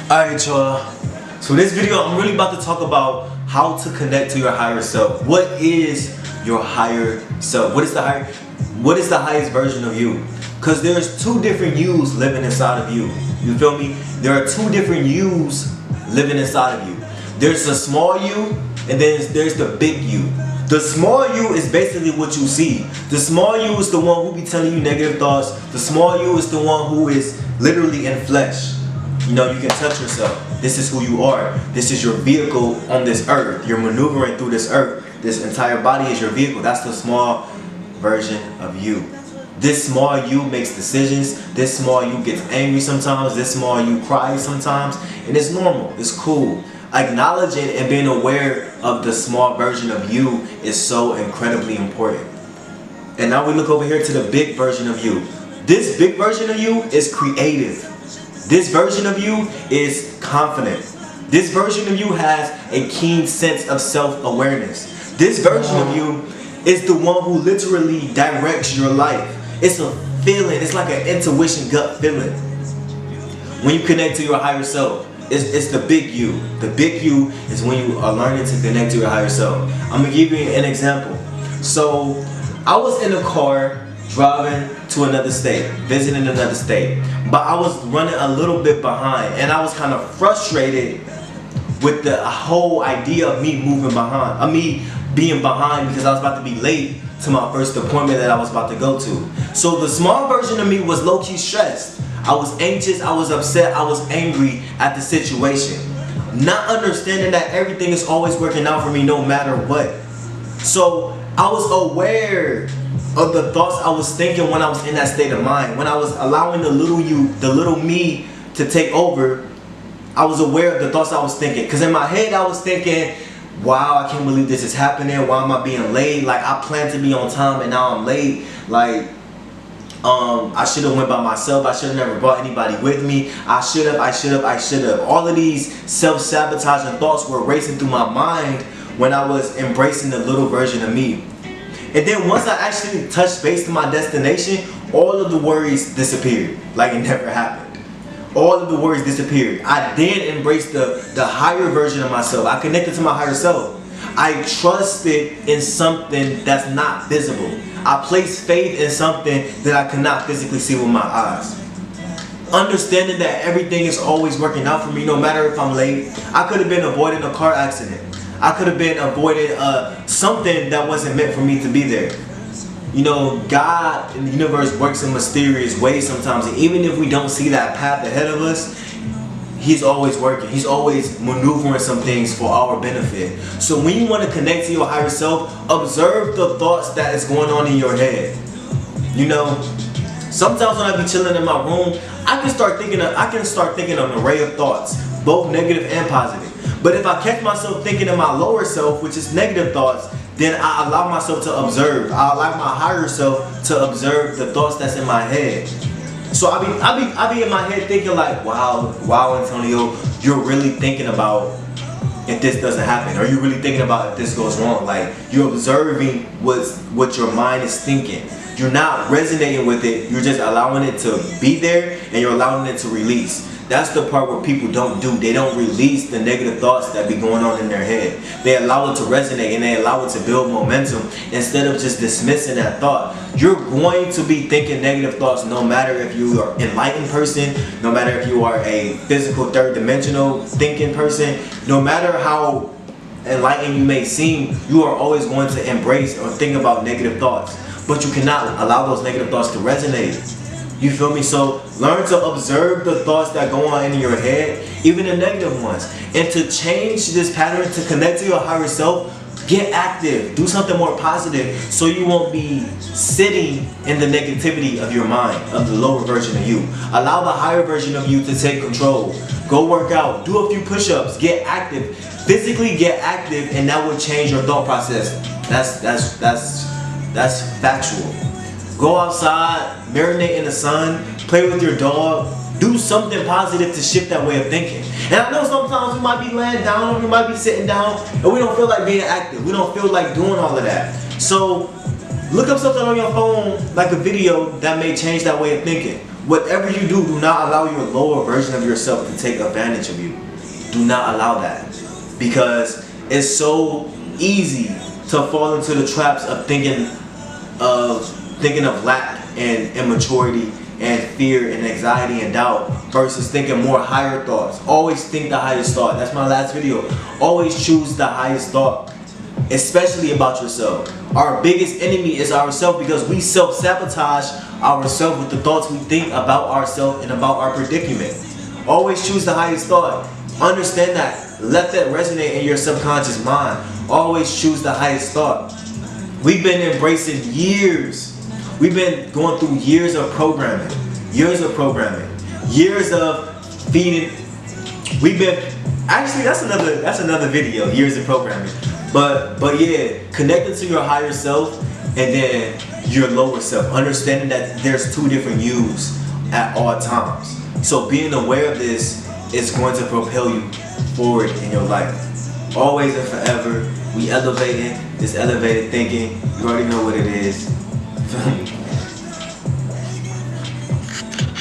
Alright, y'all. So this video, I'm really about to talk about how to connect to your higher self. What is your higher self? What is the highest version of you? Because there's two different yous living inside of you. You feel me? There are two different yous living inside of you. There's the small you, and then there's the big you. The small you is basically what you see. The small you is the one who be telling you negative thoughts. The small you is the one who is literally in flesh. You know, you can touch yourself. This is who you are. This is your vehicle on this earth. You're maneuvering through this earth. This entire body is your vehicle. That's the small version of you. This small you makes decisions. This small you gets angry sometimes. This small you cries sometimes. And it's normal. It's cool. Acknowledging and being aware of the small version of you is so incredibly important. And now we look over here to the big version of you. This big version of you is creative. This version of you is confident. This version of you has a keen sense of self-awareness. This version of you is the one who literally directs your life. It's a feeling. It's like an intuition, gut feeling. When you connect to your higher self, it's the big you. The big you is when you are learning to connect to your higher self. I'm going to give you an example. So, I was in a car driving to another state, visiting another state, but I was running a little bit behind, and I was kind of frustrated with the whole idea of me moving behind, of me being behind, because I was about to be late to my first appointment that I was about to go to. So the small version of me was low-key stressed. I was anxious, I was upset, I was angry at the situation, not understanding that everything is always working out for me no matter what. So I was aware of the thoughts I was thinking when I was in that state of mind. When I was allowing the little me to take over, I was aware of the thoughts I was thinking. Because in my head I was thinking, wow, I can't believe this is happening. Why am I being late? Like, I planned to be on time and now I'm late. Like, I should have went by myself. I should have never brought anybody with me. I should have. All of these self-sabotaging thoughts were racing through my mind when I was embracing the little version of me. And then once I actually touched base to my destination, all of the worries disappeared. Like it never happened. All of the worries disappeared. I then embraced the higher version of myself. I connected to my higher self. I trusted in something that's not visible. I placed faith in something that I could not physically see with my eyes. Understanding that everything is always working out for me no matter if I'm late. I could have been avoiding a car accident. I could have been avoiding something that wasn't meant for me to be there. You know, God and the universe works in mysterious ways sometimes. And even if we don't see that path ahead of us, He's always working. He's always maneuvering some things for our benefit. So when you want to connect to your higher self, observe the thoughts that is going on in your head. You know, sometimes when I be chilling in my room, I can start thinking of an array of thoughts, both negative and positive. But if I catch myself thinking in my lower self, which is negative thoughts, then I allow myself to observe. I allow my higher self to observe the thoughts that's in my head. So I be in my head thinking like, wow, Antonio, you're really thinking about if this doesn't happen, or you're really thinking about if this goes wrong. Like, you're observing what your mind is thinking. You're not resonating with it. You're just allowing it to be there, and you're allowing it to release. That's the part where people don't do. They don't release the negative thoughts that be going on in their head. They allow it to resonate and they allow it to build momentum instead of just dismissing that thought. You're going to be thinking negative thoughts no matter if you are an enlightened person, no matter if you are a physical third dimensional thinking person, no matter how enlightened you may seem, you are always going to embrace or think about negative thoughts. But you cannot allow those negative thoughts to resonate. You feel me? So learn to observe the thoughts that go on in your head, even the negative ones. And to change this pattern, to connect to your higher self, get active. Do something more positive so you won't be sitting in the negativity of your mind, of the lower version of you. Allow the higher version of you to take control. Go work out. Do a few push-ups. Get active. Physically get active, and that will change your thought process. That's factual. Go outside, marinate in the sun, play with your dog, do something positive to shift that way of thinking. And I know sometimes we might be laying down or we might be sitting down and we don't feel like being active. We don't feel like doing all of that. So look up something on your phone, like a video that may change that way of thinking. Whatever you do not allow your lower version of yourself to take advantage of you. Do not allow that, because it's so easy to fall into the traps of thinking of lack and immaturity and fear and anxiety and doubt versus thinking more higher thoughts. Always think the highest thought. That's my last video. Always choose the highest thought, especially about yourself. Our biggest enemy is ourselves, because we self-sabotage ourselves with the thoughts we think about ourselves and about our predicament. Always choose the highest thought. Understand that. Let that resonate in your subconscious mind. Always choose the highest thought. We've been embracing years. We've been going through years of programming. Years of feeding. We've been, actually that's another video, years of programming. But yeah, connecting to your higher self and then your lower self. Understanding that there's two different yous at all times. So being aware of this is going to propel you forward in your life. Always and forever, we elevating this elevated thinking. You already know what it is.